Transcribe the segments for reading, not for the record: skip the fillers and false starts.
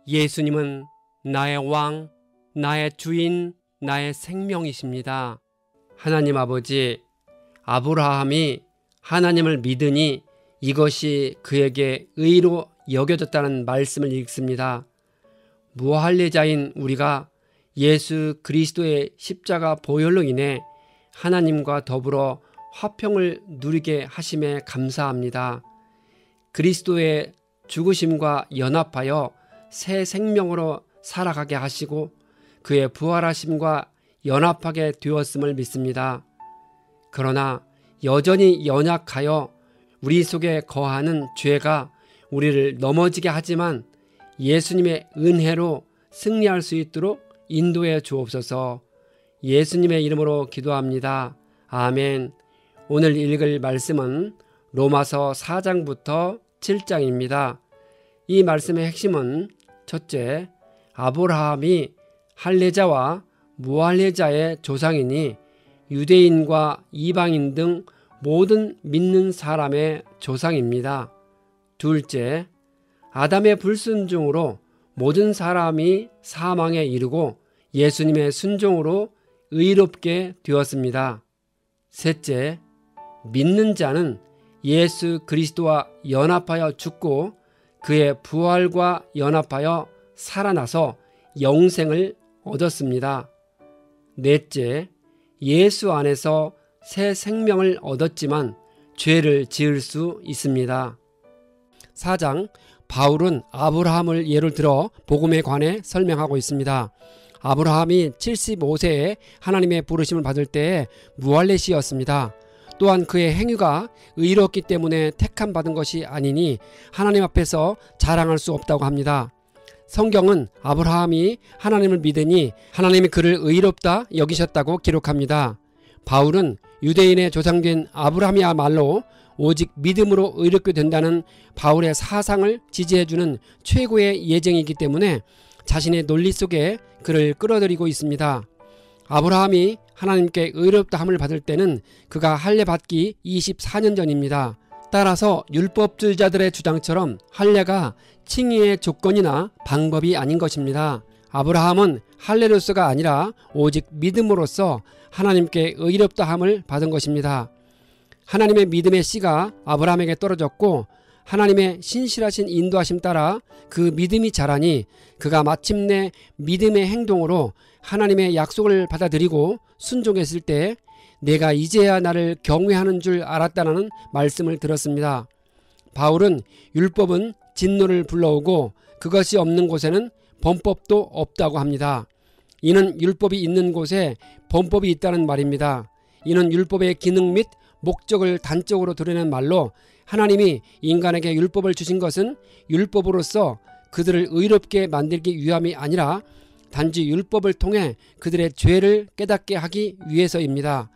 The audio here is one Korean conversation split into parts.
예수님은 나의 왕, 나의 주인, 나의 생명이십니다. 하나님 아버지, 아브라함이 하나님을 믿으니 이것이 그에게 의로 여겨졌다는 말씀을 읽습니다. 무할례자인 우리가 예수 그리스도의 십자가 보혈로 인해 하나님과 더불어 화평을 누리게 하심에 감사합니다. 그리스도의 죽으심과 연합하여 새 생명으로 살아가게 하시고 그의 부활하심과 연합하게 되었음을 믿습니다. 그러나 여전히 연약하여 우리 속에 거하는 죄가 우리를 넘어지게 하지만 예수님의 은혜로 승리할 수 있도록 인도해 주옵소서. 예수님의 이름으로 기도합니다. 아멘. 오늘 읽을 말씀은 로마서 4장부터 7장입니다. 이 말씀의 핵심은 첫째, 아브라함이 할례자와 무할례자의 조상이니 유대인과 이방인 등 모든 믿는 사람의 조상입니다. 둘째, 아담의 불순종으로 모든 사람이 사망에 이르고 예수님의 순종으로 의롭게 되었습니다. 셋째, 믿는 자는 예수 그리스도와 연합하여 죽고 그의 부활과 연합하여 살아나서 영생을 얻었습니다. 넷째, 예수 안에서 새 생명을 얻었지만 죄를 지을 수 있습니다. 4장, 바울은 아브라함을 예를 들어 복음에 관해 설명하고 있습니다. 아브라함이 75세에 하나님의 부르심을 받을 때에 무할례시였습니다. 또한 그의 행위가 의롭기 때문에 택함 받은 것이 아니니 하나님 앞에서 자랑할 수 없다고 합니다. 성경은 아브라함이 하나님을 믿으니 하나님이 그를 의롭다 여기셨다고 기록합니다. 바울은 유대인의 조상된 아브라함이야말로 오직 믿음으로 의롭게 된다는 바울의 사상을 지지해주는 최고의 예정이기 때문에 자신의 논리 속에 그를 끌어들이고 있습니다. 아브라함이 하나님께 의롭다함을 받을 때는 그가 할례 받기 24년 전입니다. 따라서 율법주의자들의 주장처럼 할례가 칭의의 조건이나 방법이 아닌 것입니다. 아브라함은 할례로서가 아니라 오직 믿음으로써 하나님께 의롭다함을 받은 것입니다. 하나님의 믿음의 씨가 아브라함에게 떨어졌고 하나님의 신실하신 인도하심 따라 그 믿음이 자라니 그가 마침내 믿음의 행동으로 하나님의 약속을 받아들이고 순종했을 때 내가 이제야 나를 경외하는 줄 알았다는 말씀을 들었습니다. 바울은 율법은 진노를 불러오고 그것이 없는 곳에는 범법도 없다고 합니다. 이는 율법이 있는 곳에 범법이 있다는 말입니다. 이는 율법의 기능 및 목적을 단적으로 드러낸 말로 하나님이 인간에게 율법을 주신 것은 율법으로서 그들을 의롭게 만들기 위함이 아니라 단지 율법을 통해 그들의 죄를 깨닫게 하기 위해서입니다.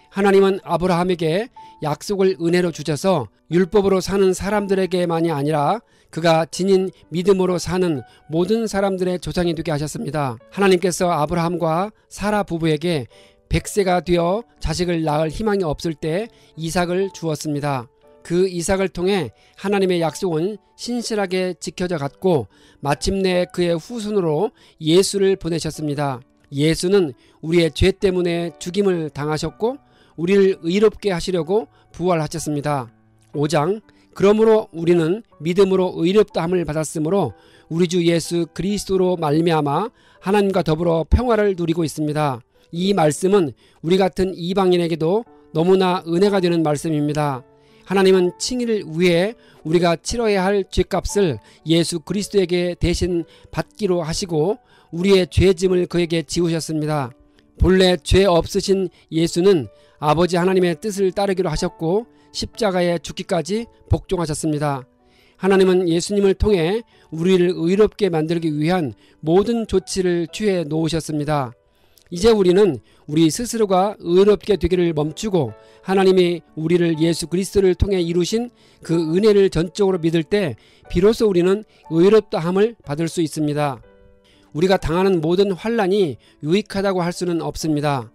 하나님은 아브라함에게 약속을 은혜로 주셔서 율법으로 사는 사람들에게만이 아니라 그가 지닌 믿음으로 사는 모든 사람들의 조상이 되게 하셨습니다. 하나님께서 아브라함과 사라 부부에게 100세가 되어 자식을 낳을 희망이 없을 때 이삭을 주었습니다. 그 이삭을 통해 하나님의 약속은 신실하게 지켜져 갔고 마침내 그의 후손으로 예수를 보내셨습니다. 예수는 우리의 죄 때문에 죽임을 당하셨고 우리를 의롭게 하시려고 부활하셨습니다. 5장, 그러므로 우리는 믿음으로 의롭다함을 받았으므로 우리 주 예수 그리스도로 말미암아 하나님과 더불어 평화를 누리고 있습니다. 이 말씀은 우리 같은 이방인에게도 너무나 은혜가 되는 말씀입니다. 하나님은 칭의를 위해 우리가 치러야 할 죄값을 예수 그리스도에게 대신 받기로 하시고 우리의 죄짐을 그에게 지우셨습니다. 본래 죄 없으신 예수는 아버지 하나님의 뜻을 따르기로 하셨고 십자가에 죽기까지 복종하셨습니다. 하나님은 예수님을 통해 우리를 의롭게 만들기 위한 모든 조치를 취해 놓으셨습니다. 이제 우리는 우리 스스로가 의롭게 되기를 멈추고 하나님이 우리를 예수 그리스도를 통해 이루신 그 은혜를 전적으로 믿을 때 비로소 우리는 의롭다함을 받을 수 있습니다. 우리가 당하는 모든 환난이 유익하다고 할 수는 없습니다.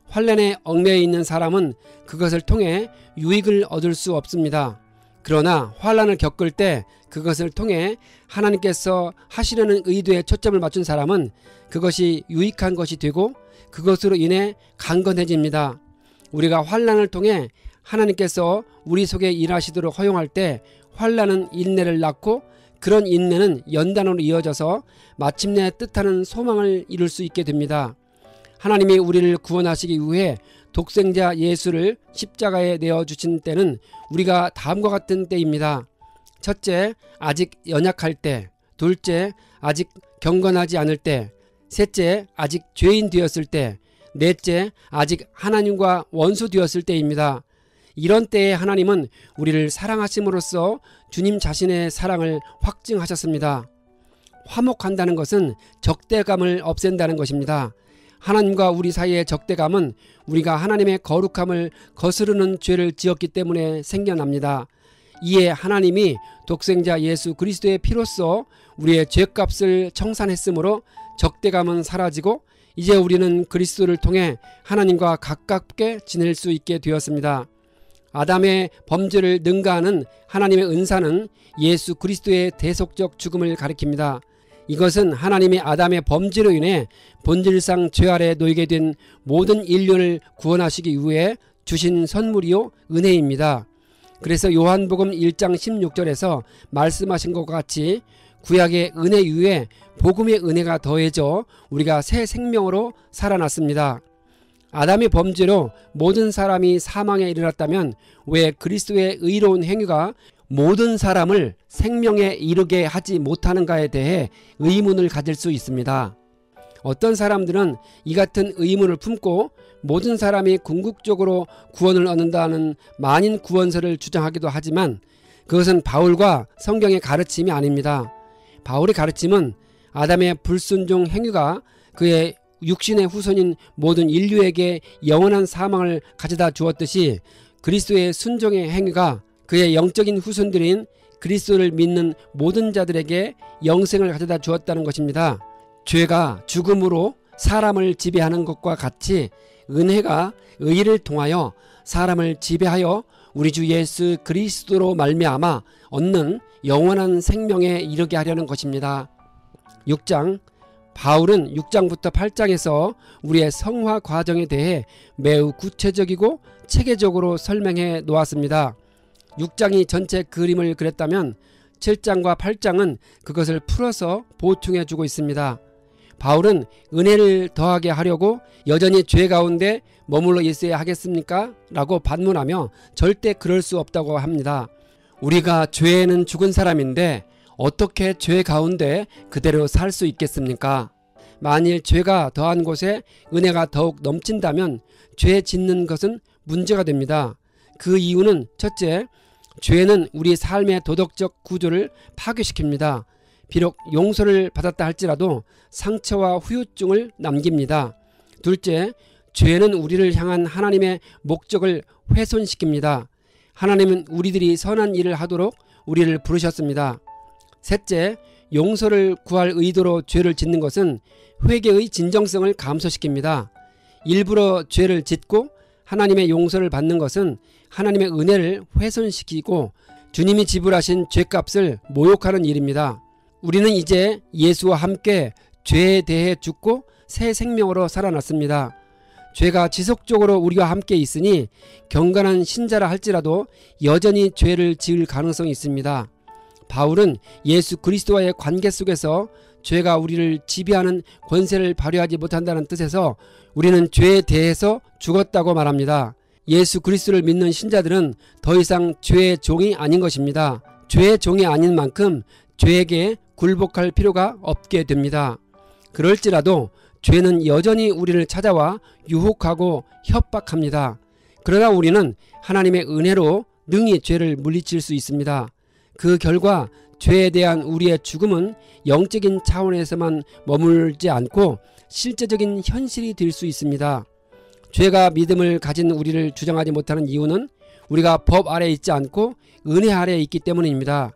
환난에 얽매여 있는 사람은 그것을 통해 유익을 얻을 수 없습니다. 그러나 환난을 겪을 때 그것을 통해 하나님께서 하시려는 의도에 초점을 맞춘 사람은 그것이 유익한 것이 되고 그것으로 인해 강건해집니다. 우리가 환난을 통해 하나님께서 우리 속에 일하시도록 허용할 때 환난은 인내를 낳고 그런 인내는 연단으로 이어져서 마침내 뜻하는 소망을 이룰 수 있게 됩니다. 하나님이 우리를 구원하시기 위해 독생자 예수를 십자가에 내어주신 때는 우리가 다음과 같은 때입니다. 첫째, 아직 연약할 때. 둘째, 아직 경건하지 않을 때. 셋째, 아직 죄인 되었을 때. 넷째, 아직 하나님과 원수 되었을 때입니다. 이런 때에 하나님은 우리를 사랑하심으로써 주님 자신의 사랑을 확증하셨습니다. 화목한다는 것은 적대감을 없앤다는 것입니다. 하나님과 우리 사이의 적대감은 우리가 하나님의 거룩함을 거스르는 죄를 지었기 때문에 생겨납니다. 이에 하나님이 독생자 예수 그리스도의 피로써 우리의 죄값을 청산했으므로 적대감은 사라지고 이제 우리는 그리스도를 통해 하나님과 가깝게 지낼 수 있게 되었습니다. 아담의 범죄를 능가하는 하나님의 은사는 예수 그리스도의 대속적 죽음을 가리킵니다. 이것은 하나님이 아담의 범죄로 인해 본질상 죄 아래 놓이게 된 모든 인류를 구원하시기 위해 주신 선물이요 은혜입니다. 그래서 요한복음 1장 16절에서 말씀하신 것과 같이 구약의 은혜 위에 복음의 은혜가 더해져 우리가 새 생명으로 살아났습니다. 아담의 범죄로 모든 사람이 사망에 이르렀다면 왜 그리스도의 의로운 행위가 모든 사람을 생명에 이르게 하지 못하는가에 대해 의문을 가질 수 있습니다. 어떤 사람들은 이 같은 의문을 품고 모든 사람이 궁극적으로 구원을 얻는다는 만인 구원설을 주장하기도 하지만 그것은 바울과 성경의 가르침이 아닙니다. 바울의 가르침은 아담의 불순종 행위가 그의 육신의 후손인 모든 인류에게 영원한 사망을 가져다 주었듯이 그리스도의 순종의 행위가 그의 영적인 후손들인 그리스도를 믿는 모든 자들에게 영생을 가져다 주었다는 것입니다. 죄가 죽음으로 사람을 지배하는 것과 같이 은혜가 의를 통하여 사람을 지배하여 우리 주 예수 그리스도로 말미암아 얻는 영원한 생명에 이르게 하려는 것입니다. 6장 바울은 6장부터 8장에서 우리의 성화 과정에 대해 매우 구체적이고 체계적으로 설명해 놓았습니다. 6장이 전체 그림을 그렸다면 7장과 8장은 그것을 풀어서 보충해 주고 있습니다. 바울은 은혜를 더하게 하려고 여전히 죄 가운데 머물러 있어야 하겠습니까? 라고 반문하며 절대 그럴 수 없다고 합니다. 우리가 죄에는 죽은 사람인데 어떻게 죄 가운데 그대로 살 수 있겠습니까? 만일 죄가 더한 곳에 은혜가 더욱 넘친다면 죄 짓는 것은 문제가 됩니다. 그 이유는 첫째, 죄는 우리 삶의 도덕적 구조를 파괴시킵니다. 비록 용서를 받았다 할지라도 상처와 후유증을 남깁니다. 둘째, 죄는 우리를 향한 하나님의 목적을 훼손시킵니다. 하나님은 우리들이 선한 일을 하도록 우리를 부르셨습니다. 셋째, 용서를 구할 의도로 죄를 짓는 것은 회개의 진정성을 감소시킵니다. 일부러 죄를 짓고 하나님의 용서를 받는 것은 하나님의 은혜를 훼손시키고 주님이 지불하신 죄값을 모욕하는 일입니다. 우리는 이제 예수와 함께 죄에 대해 죽고 새 생명으로 살아났습니다. 죄가 지속적으로 우리와 함께 있으니 경건한 신자라 할지라도 여전히 죄를 지을 가능성이 있습니다. 바울은 예수 그리스도와의 관계 속에서 죄가 우리를 지배하는 권세를 발휘하지 못한다는 뜻에서 우리는 죄에 대해서 죽었다고 말합니다. 예수 그리스도를 믿는 신자들은 더 이상 죄의 종이 아닌 것입니다. 죄의 종이 아닌 만큼 죄에게 굴복할 필요가 없게 됩니다. 그럴지라도 죄는 여전히 우리를 찾아와 유혹하고 협박합니다. 그러나 우리는 하나님의 은혜로 능히 죄를 물리칠 수 있습니다. 그 결과 죄에 대한 우리의 죽음은 영적인 차원에서만 머물지 않고 실제적인 현실이 될 수 있습니다. 죄가 믿음을 가진 우리를 주장하지 못하는 이유는 우리가 법 아래에 있지 않고 은혜 아래에 있기 때문입니다.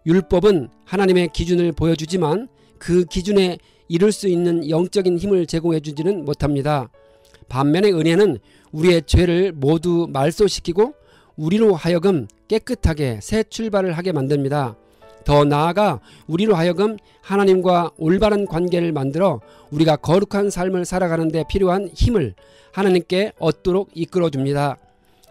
율법은 하나님의 기준을 보여주지만 그 기준에 이룰 수 있는 영적인 힘을 제공해 주지는 못합니다. 반면에 은혜는 우리의 죄를 모두 말소시키고 우리로 하여금 깨끗하게 새 출발을 하게 만듭니다. 더 나아가 우리로 하여금 하나님과 올바른 관계를 만들어 우리가 거룩한 삶을 살아가는 데 필요한 힘을 하나님께 얻도록 이끌어줍니다.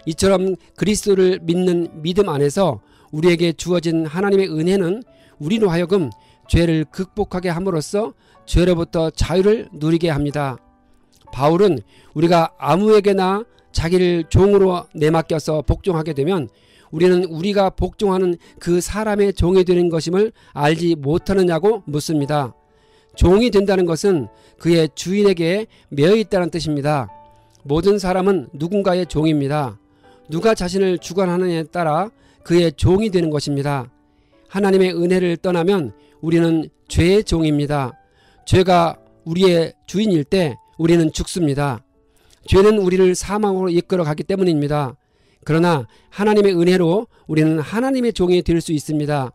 이처럼 그리스도를 믿는 믿음 안에서 우리에게 주어진 하나님의 은혜는 우리로 하여금 죄를 극복하게 함으로써 죄로부터 자유를 누리게 합니다. 바울은 우리가 아무에게나 자기를 종으로 내맡겨서 복종하게 되면 우리는 우리가 복종하는 그 사람의 종이 되는 것임을 알지 못하느냐고 묻습니다. 종이 된다는 것은 그의 주인에게 매여 있다는 뜻입니다. 모든 사람은 누군가의 종입니다. 누가 자신을 주관하느냐에 따라 그의 종이 되는 것입니다. 하나님의 은혜를 떠나면 우리는 죄의 종입니다. 죄가 우리의 주인일 때 우리는 죽습니다. 죄는 우리를 사망으로 이끌어 가기 때문입니다. 그러나 하나님의 은혜로 우리는 하나님의 종이 될 수 있습니다.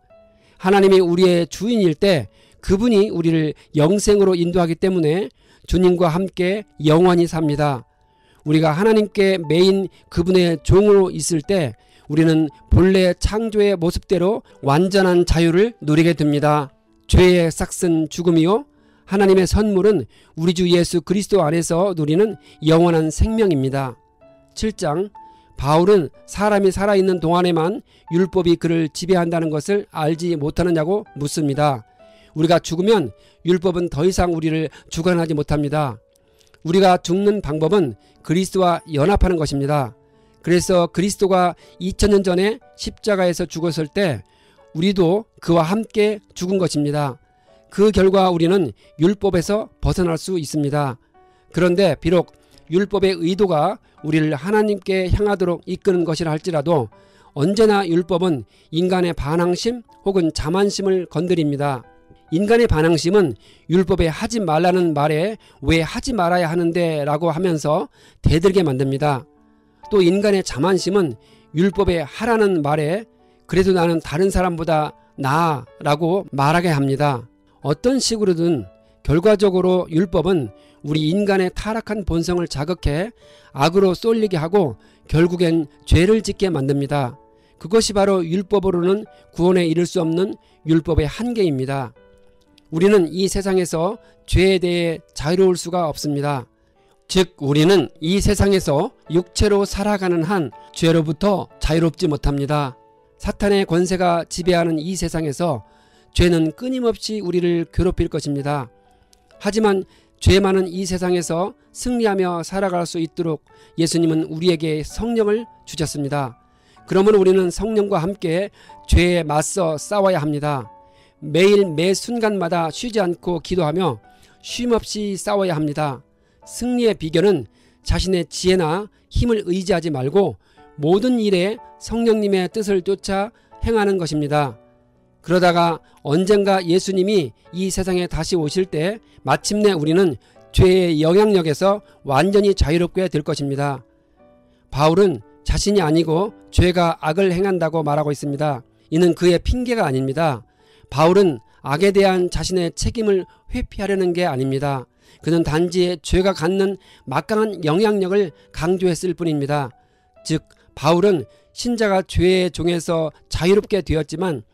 하나님이 우리의 주인일 때 그분이 우리를 영생으로 인도하기 때문에 주님과 함께 영원히 삽니다. 우리가 하나님께 매인 그분의 종으로 있을 때 우리는 본래 창조의 모습대로 완전한 자유를 누리게 됩니다. 죄의 싹슨 죽음이요 하나님의 선물은 우리 주 예수 그리스도 안에서 누리는 영원한 생명입니다. 7장 바울은 사람이 살아있는 동안에만 율법이 그를 지배한다는 것을 알지 못하느냐고 묻습니다. 우리가 죽으면 율법은 더 이상 우리를 주관하지 못합니다. 우리가 죽는 방법은 그리스도와 연합하는 것입니다. 그래서 그리스도가 2000년 전에 십자가에서 죽었을 때 우리도 그와 함께 죽은 것입니다. 그 결과 우리는 율법에서 벗어날 수 있습니다. 그런데 비록 율법의 의도가 우리를 하나님께 향하도록 이끄는 것이라 할지라도 언제나 율법은 인간의 반항심 혹은 자만심을 건드립니다. 인간의 반항심은 율법에 하지 말라는 말에 왜 하지 말아야 하는데 라고 하면서 대들게 만듭니다. 또 인간의 자만심은 율법에 하라는 말에 그래도 나는 다른 사람보다 나아 라고 말하게 합니다. 어떤 식으로든 결과적으로 율법은 우리 인간의 타락한 본성을 자극해 악으로 쏠리게 하고 결국엔 죄를 짓게 만듭니다. 그것이 바로 율법으로는 구원에 이를 수 없는 율법의 한계입니다. 우리는 이 세상에서 죄에 대해 자유로울 수가 없습니다. 즉 우리는 이 세상에서 육체로 살아가는 한 죄로부터 자유롭지 못합니다. 사탄의 권세가 지배하는 이 세상에서 죄는 끊임없이 우리를 괴롭힐 것입니다. 하지만 죄 많은 이 세상에서 승리하며 살아갈 수 있도록 예수님은 우리에게 성령을 주셨습니다. 그러면 우리는 성령과 함께 죄에 맞서 싸워야 합니다. 매일 매 순간마다 쉬지 않고 기도하며 쉼없이 싸워야 합니다. 승리의 비결은 자신의 지혜나 힘을 의지하지 말고 모든 일에 성령님의 뜻을 쫓아 행하는 것입니다. 그러다가 언젠가 예수님이 이 세상에 다시 오실 때 마침내 우리는 죄의 영향력에서 완전히 자유롭게 될 것입니다. 바울은 자신이 아니고 죄가 악을 행한다고 말하고 있습니다. 이는 그의 핑계가 아닙니다. 바울은 악에 대한 자신의 책임을 회피하려는 게 아닙니다. 그는 단지 죄가 갖는 막강한 영향력을 강조했을 뿐입니다. 즉 바울은 신자가 죄의 종에서 자유롭게 되었지만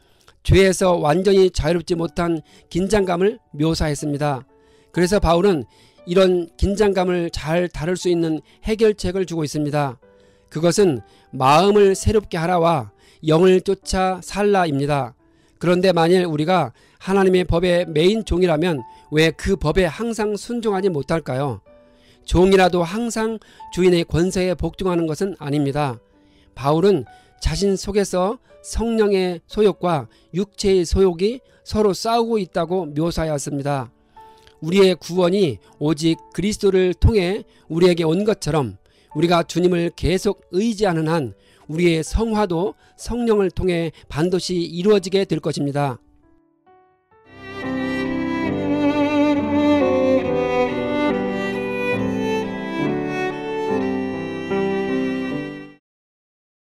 죄에서 완전히 자유롭지 못한 긴장감을 묘사했습니다. 그래서 바울은 이런 긴장감을 잘 다룰 수 있는 해결책을 주고 있습니다. 그것은 마음을 새롭게 하라와 영을 쫓아 살라입니다. 그런데 만일 우리가 하나님의 법의 메인 종이라면 왜 그 법에 항상 순종하지 못할까요? 종이라도 항상 주인의 권세에 복종하는 것은 아닙니다. 바울은 자신 속에서 성령의 소욕과 육체의 소욕이 서로 싸우고 있다고 묘사하였습니다. 우리의 구원이 오직 그리스도를 통해 우리에게 온 것처럼 우리가 주님을 계속 의지하는 한 우리의 성화도 성령을 통해 반드시 이루어지게 될 것입니다.